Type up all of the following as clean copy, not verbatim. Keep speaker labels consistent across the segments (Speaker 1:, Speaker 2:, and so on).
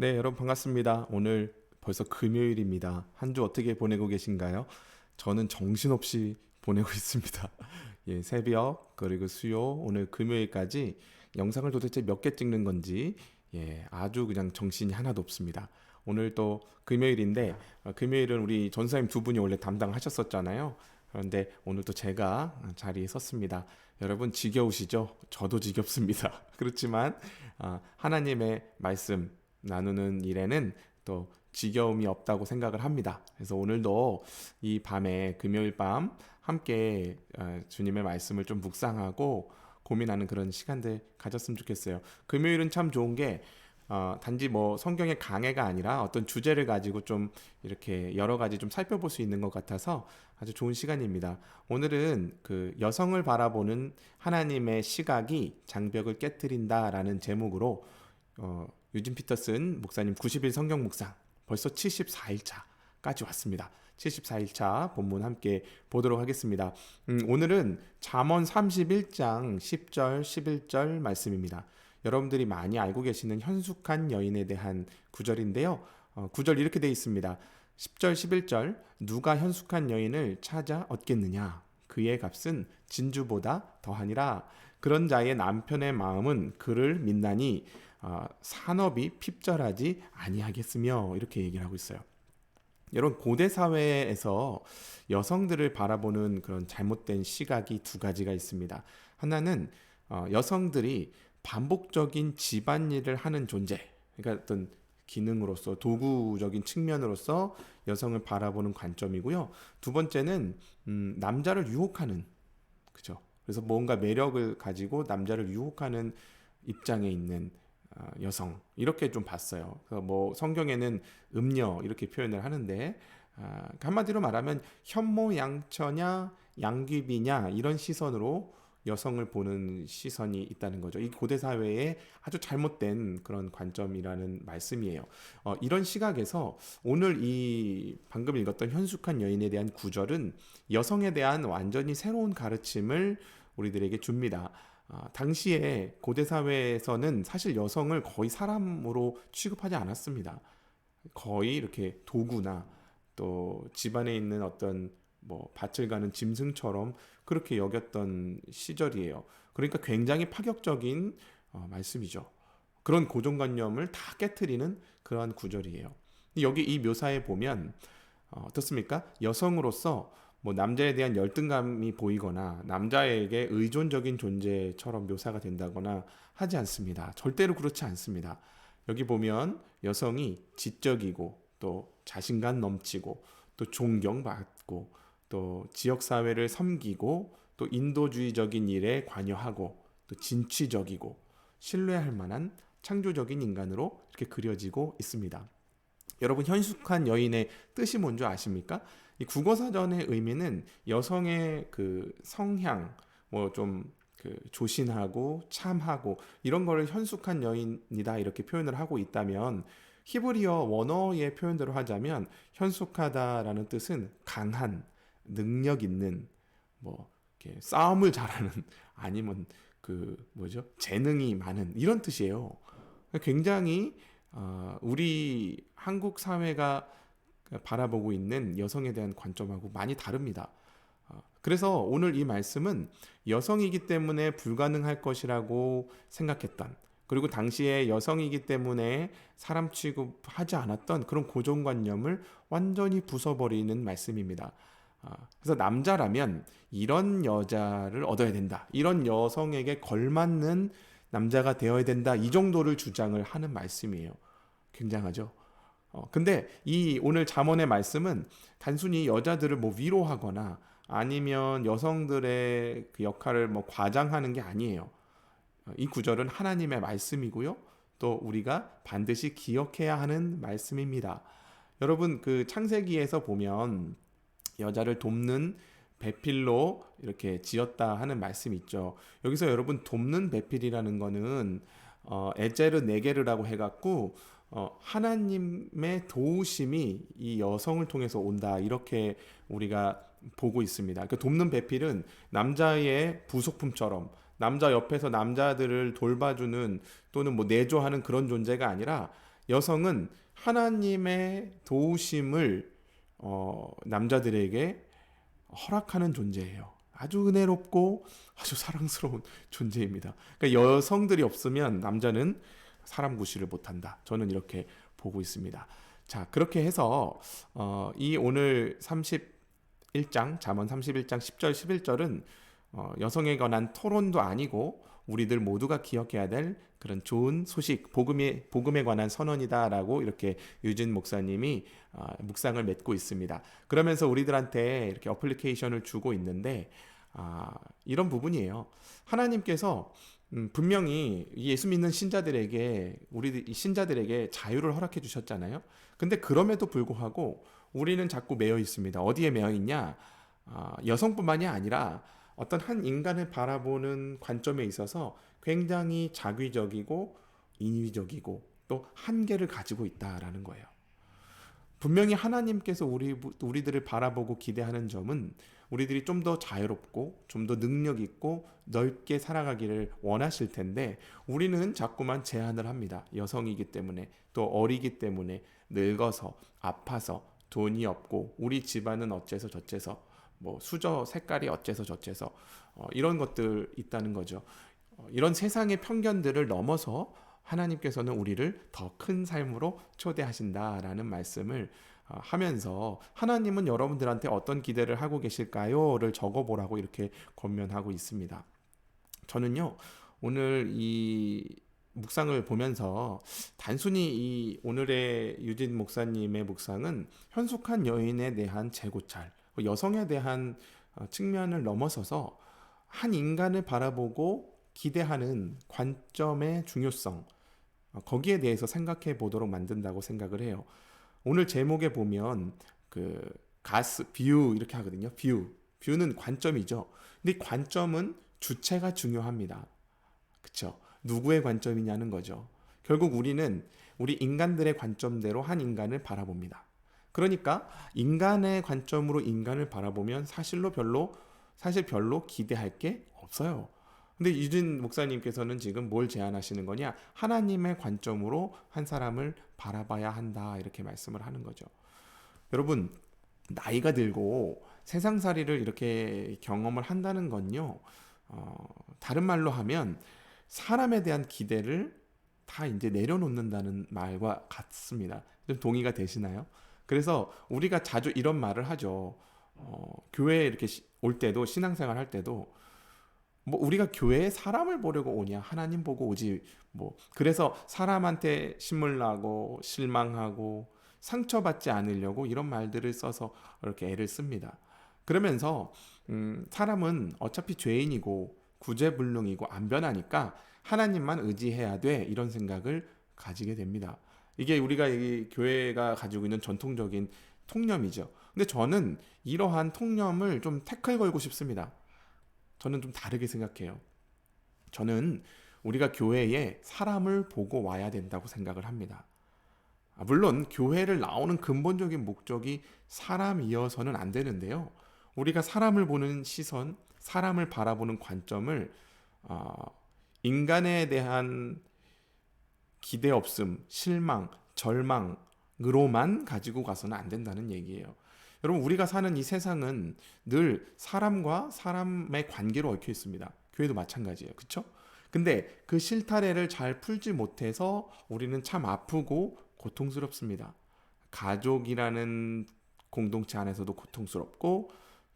Speaker 1: 네, 여러분 반갑습니다. 오늘 벌써 금요일입니다. 한 주 어떻게 보내고 계신가요? 저는 정신없이 보내고 있습니다. 예, 새벽 그리고 수요 오늘 금요일까지 영상을 도대체 몇 개 찍는 건지 아주 그냥 정신이 하나도 없습니다. 오늘 또 금요일인데 금요일은 우리 전사님 두 분이 원래 담당하셨었잖아요. 그런데 오늘 또 제가 자리에 섰습니다. 여러분 지겨우시죠? 저도 지겹습니다. 그렇지만 하나님의 말씀 나누는 일에는 또 지겨움이 없다고 생각을 합니다. 그래서 오늘도 이 밤에 금요일 밤 함께 주님의 말씀을 좀 묵상하고 고민하는 그런 시간들 가졌으면 좋겠어요. 금요일은 참 좋은 게 단지 뭐 성경의 강해가 아니라 어떤 주제를 가지고 좀 이렇게 여러 가지 좀 살펴볼 수 있는 것 같아서 아주 좋은 시간입니다. 오늘은 그 여성을 바라보는 하나님의 시각이 장벽을 깨뜨린다라는 제목으로 유진 피터슨 목사님 90일 성경 묵상 벌써 74일차까지 왔습니다. 74일차 본문 함께 보도록 하겠습니다. 오늘은 잠언 31장 10절 11절 말씀입니다. 여러분들이 많이 알고 계시는 현숙한 여인에 대한 구절인데요. 구절 이렇게 되어 있습니다. 10절 11절 누가 현숙한 여인을 찾아 얻겠느냐 그의 값은 진주보다 더하니라. 그런 자의 남편의 마음은 그를 믿나니 산업이 핍절하지 아니하겠으며 이렇게 얘기를 하고 있어요. 여러분 고대 사회에서 여성들을 바라보는 그런 잘못된 시각이 두 가지가 있습니다. 하나는 여성들이 반복적인 집안일을 하는 존재, 그러니까 어떤 기능으로서 도구적인 측면으로서 여성을 바라보는 관점이고요. 두 번째는 남자를 유혹하는, 그죠? 그래서 뭔가 매력을 가지고 남자를 유혹하는 입장에 있는 여성 이렇게 좀 봤어요. 그래서 뭐 성경에는 음녀 이렇게 표현을 하는데 한마디로 말하면 현모양처냐 양귀비냐 이런 시선으로 여성을 보는 시선이 있다는 거죠. 이 고대 사회에 아주 잘못된 그런 관점이라는 말씀이에요. 이런 시각에서 오늘 이 방금 읽었던 현숙한 여인에 대한 구절은 여성에 대한 완전히 새로운 가르침을 우리들에게 줍니다. 당시에 고대 사회에서는 사실 여성을 거의 사람으로 취급하지 않았습니다. 거의 이렇게 도구나 또 집안에 있는 어떤 뭐 밭을 가는 짐승처럼 그렇게 여겼던 시절이에요. 그러니까 굉장히 파격적인 말씀이죠. 그런 고정관념을 다 깨트리는 그러한 구절이에요. 여기 이 묘사에 보면 어떻습니까? 여성으로서 뭐 남자에 대한 열등감이 보이거나 남자에게 의존적인 존재처럼 묘사가 된다거나 하지 않습니다. 절대로 그렇지 않습니다. 여기 보면 여성이 지적이고 또 자신감 넘치고 또 존경받고 또 지역사회를 섬기고 또 인도주의적인 일에 관여하고 또 진취적이고 신뢰할 만한 창조적인 인간으로 이렇게 그려지고 있습니다. 여러분 현숙한 여인의 뜻이 뭔지 아십니까? 이 국어사전의 의미는 여성의 그 성향, 뭐 좀 그 조신하고 참하고 이런 거를 현숙한 여인이다 이렇게 표현을 하고 있다면 히브리어 원어의 표현대로 하자면 현숙하다라는 뜻은 강한, 능력 있는, 뭐 이렇게 싸움을 잘하는 아니면 그 뭐죠? 재능이 많은 이런 뜻이에요. 굉장히 우리 한국 사회가 바라보고 있는 여성에 대한 관점하고 많이 다릅니다. 그래서 오늘 이 말씀은 여성이기 때문에 불가능할 것이라고 생각했던, 그리고 당시에 여성이기 때문에 사람 취급하지 않았던 그런 고정관념을 완전히 부숴버리는 말씀입니다. 그래서 남자라면 이런 여자를 얻어야 된다, 이런 여성에게 걸맞는 남자가 되어야 된다, 이 정도를 주장을 하는 말씀이에요. 굉장하죠? 근데 이 오늘 잠언의 말씀은 단순히 여자들을 뭐 위로하거나 아니면 여성들의 그 역할을 뭐 과장하는 게 아니에요. 이 구절은 하나님의 말씀이고요. 또 우리가 반드시 기억해야 하는 말씀입니다. 여러분 그 창세기에서 보면 여자를 돕는 배필로 이렇게 지었다 하는 말씀 있죠. 여기서 여러분 돕는 배필이라는 거는 에제르 네게르라고 해갖고 하나님의 도우심이 이 여성을 통해서 온다 이렇게 우리가 보고 있습니다. 그러니까 돕는 배필은 남자의 부속품처럼 남자 옆에서 남자들을 돌봐주는 또는 뭐 내조하는 그런 존재가 아니라 여성은 하나님의 도우심을 남자들에게 허락하는 존재예요. 아주 은혜롭고 아주 사랑스러운 존재입니다. 그러니까 여성들이 없으면 남자는 사람 구실을 못한다. 저는 이렇게 보고 있습니다. 자, 그렇게 해서 이 오늘 31장 잠언 31장 10절 11절은 여성에 관한 토론도 아니고 우리들 모두가 기억해야 될 그런 좋은 소식, 복음에 관한 선언이다라고 이렇게 유진 목사님이 묵상을 맺고 있습니다. 그러면서 우리들한테 이렇게 어플리케이션을 주고 있는데 이런 부분이에요. 하나님께서 분명히 예수 믿는 신자들에게 우리 이 신자들에게 자유를 허락해 주셨잖아요. 근데 그럼에도 불구하고 우리는 자꾸 매여 있습니다. 어디에 매여 있냐? 여성뿐만이 아니라 어떤 한 인간을 바라보는 관점에 있어서 굉장히 자기적이고 인위적이고 또 한계를 가지고 있다라는 거예요. 분명히 하나님께서 우리들을 바라보고 기대하는 점은 우리들이 좀 더 자유롭고 좀 더 능력 있고 넓게 살아가기를 원하실 텐데 우리는 자꾸만 제한을 합니다. 여성이기 때문에 또 어리기 때문에 늙어서 아파서 돈이 없고 우리 집안은 어째서 저째서 뭐 수저 색깔이 어째서 저째서 이런 것들 있다는 거죠. 이런 세상의 편견들을 넘어서 하나님께서는 우리를 더 큰 삶으로 초대하신다라는 말씀을 하면서 하나님은 여러분들한테 어떤 기대를 하고 계실까요?를 적어보라고 이렇게 권면하고 있습니다. 저는요 오늘 이 묵상을 보면서 단순히 이 오늘의 유진 목사님의 묵상은 현숙한 여인에 대한 재고찰, 여성에 대한 측면을 넘어서서 한 인간을 바라보고 기대하는 관점의 중요성, 거기에 대해서 생각해 보도록 만든다고 생각을 해요. 오늘 제목에 보면 그 가스, 뷰 이렇게 하거든요. 뷰는 관점이죠. 근데 관점은 주체가 중요합니다. 그렇죠? 누구의 관점이냐는 거죠. 결국 우리는 우리 인간들의 관점대로 한 인간을 바라봅니다. 그러니까 인간의 관점으로 인간을 바라보면 사실 별로 기대할 게 없어요. 근데 유진 목사님께서는 지금 뭘 제안하시는 거냐? 하나님의 관점으로 한 사람을 바라봐야 한다 이렇게 말씀을 하는 거죠. 여러분 나이가 들고 세상살이를 이렇게 경험을 한다는 건요. 다른 말로 하면 사람에 대한 기대를 다 이제 내려놓는다는 말과 같습니다. 좀 동의가 되시나요? 그래서 우리가 자주 이런 말을 하죠. 교회에 이렇게 올 때도 신앙생활 할 때도 뭐 우리가 교회에 사람을 보려고 오냐 하나님 보고 오지 뭐 그래서 사람한테 신물 나고 실망하고 상처받지 않으려고 이런 말들을 써서 이렇게 애를 씁니다. 그러면서 사람은 어차피 죄인이고 구제불능이고 안 변하니까 하나님만 의지해야 돼 이런 생각을 가지게 됩니다. 이게 우리가 이 교회가 가지고 있는 전통적인 통념이죠. 근데 저는 이러한 통념을 좀 태클 걸고 싶습니다. 저는 좀 다르게 생각해요. 저는 우리가 교회에 사람을 보고 와야 된다고 생각을 합니다. 물론 교회를 나오는 근본적인 목적이 사람이어서는 안 되는데요. 우리가 사람을 보는 시선, 사람을 바라보는 관점을 인간에 대한 기대 없음, 실망, 절망으로만 가지고 가서는 안 된다는 얘기예요. 여러분 우리가 사는 이 세상은 늘 사람과 사람의 관계로 얽혀 있습니다. 교회도 마찬가지예요. 그렇죠? 근데 그 실타래를 잘 풀지 못해서 우리는 참 아프고 고통스럽습니다. 가족이라는 공동체 안에서도 고통스럽고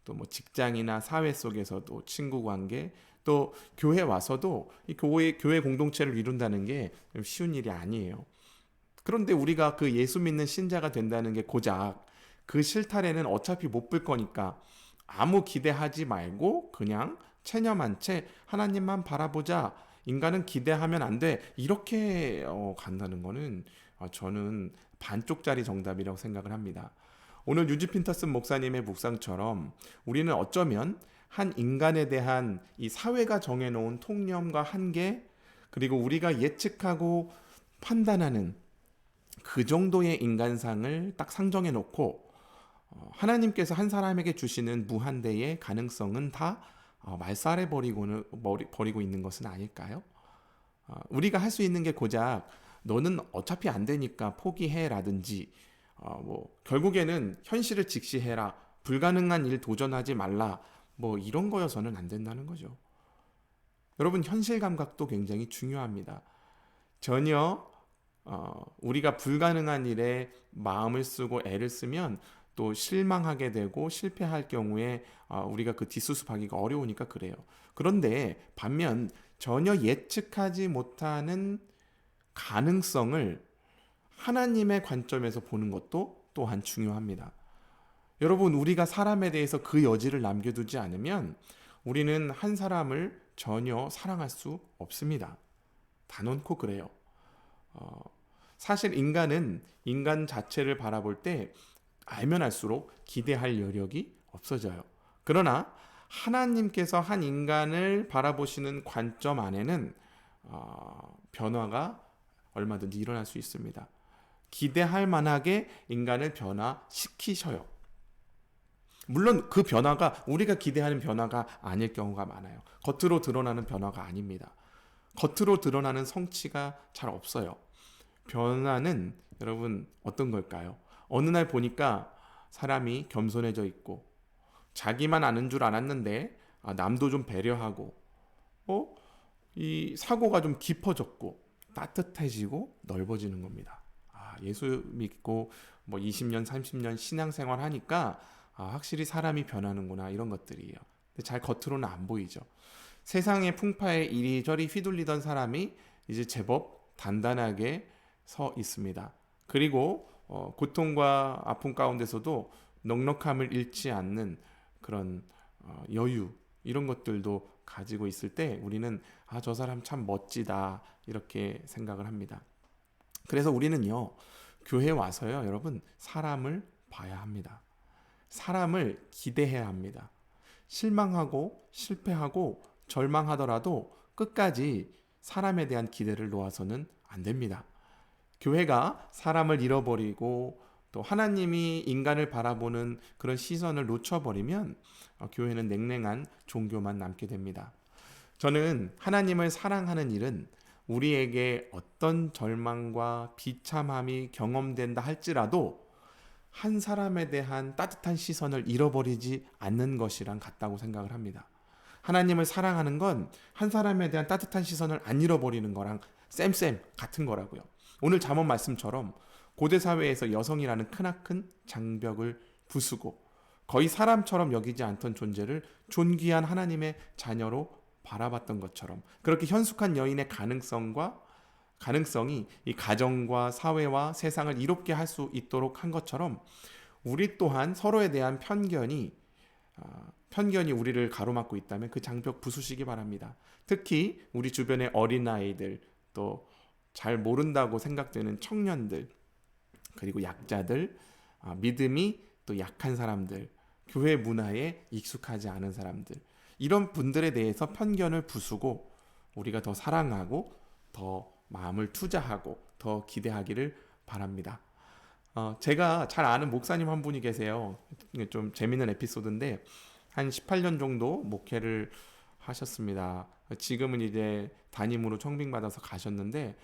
Speaker 1: 또 뭐 직장이나 사회 속에서도 친구 관계 또 교회 와서도 이 교회 공동체를 이룬다는 게 쉬운 일이 아니에요. 그런데 우리가 그 예수 믿는 신자가 된다는 게 고작 그 실타래는 어차피 못 풀 거니까 아무 기대하지 말고 그냥 체념한 채 하나님만 바라보자. 인간은 기대하면 안 돼. 이렇게 간다는 거는 저는 반쪽짜리 정답이라고 생각을 합니다. 오늘 유지 핀터슨 목사님의 묵상처럼 우리는 어쩌면 한 인간에 대한 이 사회가 정해놓은 통념과 한계 그리고 우리가 예측하고 판단하는 그 정도의 인간상을 딱 상정해 놓고 하나님께서 한 사람에게 주시는 무한대의 가능성은 다 말살해 버리고 있는 것은 아닐까요? 우리가 할 수 있는 게 고작 너는 어차피 안 되니까 포기해라든지 뭐 결국에는 현실을 직시해라. 불가능한 일 도전하지 말라. 뭐 이런 거여서는 안 된다는 거죠. 여러분 현실 감각도 굉장히 중요합니다. 전혀 우리가 불가능한 일에 마음을 쓰고 애를 쓰면 또 실망하게 되고 실패할 경우에 우리가 그 뒷수습하기가 어려우니까 그래요. 그런데 반면 전혀 예측하지 못하는 가능성을 하나님의 관점에서 보는 것도 또한 중요합니다. 여러분, 우리가 사람에 대해서 그 여지를 남겨두지 않으면 우리는 한 사람을 전혀 사랑할 수 없습니다. 단언코 그래요. 사실 인간은 인간 자체를 바라볼 때 알면 알수록 기대할 여력이 없어져요. 그러나 하나님께서 한 인간을 바라보시는 관점 안에는 변화가 얼마든지 일어날 수 있습니다. 기대할 만하게 인간을 변화시키셔요. 물론 그 변화가 우리가 기대하는 변화가 아닐 경우가 많아요. 겉으로 드러나는 변화가 아닙니다. 겉으로 드러나는 성취가 잘 없어요. 변화는 여러분 어떤 걸까요? 어느 날 보니까 사람이 겸손해져 있고 자기만 아는 줄 알았는데 남도 좀 배려하고 이 사고가 좀 깊어졌고 따뜻해지고 넓어지는 겁니다. 예수 믿고 뭐 20년, 30년 신앙생활 하니까 확실히 사람이 변하는구나 이런 것들이에요. 근데 잘 겉으로는 안 보이죠. 세상의 풍파에 이리저리 휘둘리던 사람이 이제 제법 단단하게 서 있습니다. 그리고 고통과 아픔 가운데서도 넉넉함을 잃지 않는 그런 여유 이런 것들도 가지고 있을 때 우리는 저 사람 참 멋지다 이렇게 생각을 합니다. 그래서 우리는요 교회 와서요 여러분 사람을 봐야 합니다. 사람을 기대해야 합니다. 실망하고 실패하고 절망하더라도 끝까지 사람에 대한 기대를 놓아서는 안 됩니다. 교회가 사람을 잃어버리고 또 하나님이 인간을 바라보는 그런 시선을 놓쳐버리면 교회는 냉랭한 종교만 남게 됩니다. 저는 하나님을 사랑하는 일은 우리에게 어떤 절망과 비참함이 경험된다 할지라도 한 사람에 대한 따뜻한 시선을 잃어버리지 않는 것이랑 같다고 생각을 합니다. 하나님을 사랑하는 건 한 사람에 대한 따뜻한 시선을 안 잃어버리는 거랑 쌤 같은 거라고요. 오늘 잠언 말씀처럼 고대 사회에서 여성이라는 크나큰 장벽을 부수고 거의 사람처럼 여기지 않던 존재를 존귀한 하나님의 자녀로 바라봤던 것처럼 그렇게 현숙한 여인의 가능성이 이 가정과 사회와 세상을 이롭게 할 수 있도록 한 것처럼 우리 또한 서로에 대한 편견이 우리를 가로막고 있다면 그 장벽 부수시기 바랍니다. 특히 우리 주변의 어린아이들 또 잘 모른다고 생각되는 청년들 그리고 약자들 믿음이 또 약한 사람들 교회 문화에 익숙하지 않은 사람들 이런 분들에 대해서 편견을 부수고 우리가 더 사랑하고 더 마음을 투자하고 더 기대하기를 바랍니다. 제가 잘 아는 목사님 한 분이 계세요. 좀 재밌는 에피소드인데 한 18년 정도 목회를 하셨습니다. 지금은 이제 담임으로 청빙받아서 가셨는데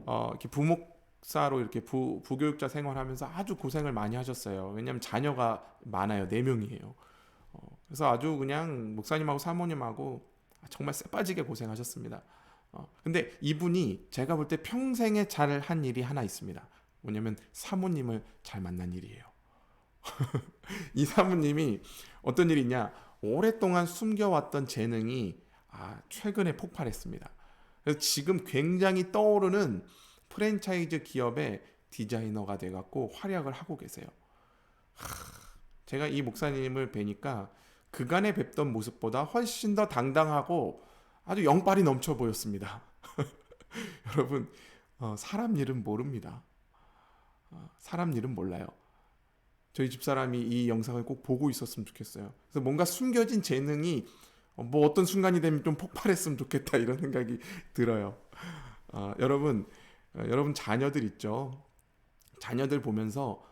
Speaker 1: 이렇게 부목사로 이렇게 부교육자 생활하면서 아주 고생을 많이 하셨어요. 왜냐하면 자녀가 많아요. 4명이에요. 그래서 아주 그냥 목사님하고 사모님하고 정말 쎄빠지게 고생하셨습니다. 근데 이분이 제가 볼 때 평생에 잘한 일이 하나 있습니다. 뭐냐면 사모님을 잘 만난 일이에요. 이 사모님이 어떤 일이냐? 오랫동안 숨겨왔던 재능이 최근에 폭발했습니다. 그래서 지금 굉장히 떠오르는 프랜차이즈 기업의 디자이너가 돼갖고 활약을 하고 계세요. 제가 이 목사님을 뵈니까 그간에 뵙던 모습보다 훨씬 더 당당하고 아주 영빨이 넘쳐 보였습니다. 여러분, 사람 일은 모릅니다. 사람 일은 몰라요. 저희 집사람이 이 영상을 꼭 보고 있었으면 좋겠어요. 그래서 뭔가 숨겨진 재능이 뭐 어떤 순간이 되면 좀 폭발했으면 좋겠다 이런 생각이 들어요. 여러분 자녀들 있죠. 자녀들 보면서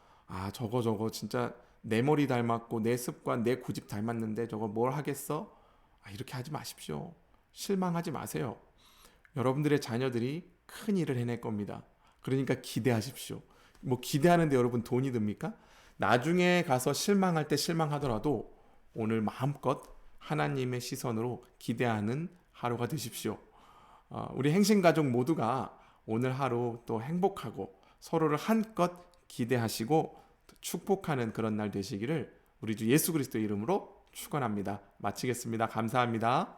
Speaker 1: 저거 진짜 내 머리 닮았고 내 습관 내 고집 닮았는데 저거 뭘 하겠어? 이렇게 하지 마십시오. 실망하지 마세요. 여러분들의 자녀들이 큰 일을 해낼 겁니다. 그러니까 기대하십시오. 뭐 기대하는데 여러분 돈이 듭니까? 나중에 가서 실망할 때 실망하더라도 오늘 마음껏 하나님의 시선으로 기대하는 하루가 되십시오. 우리 행신가족 모두가 오늘 하루 또 행복하고 서로를 한껏 기대하시고 축복하는 그런 날 되시기를 우리 주 예수 그리스도의 이름으로 축원합니다. 마치겠습니다. 감사합니다.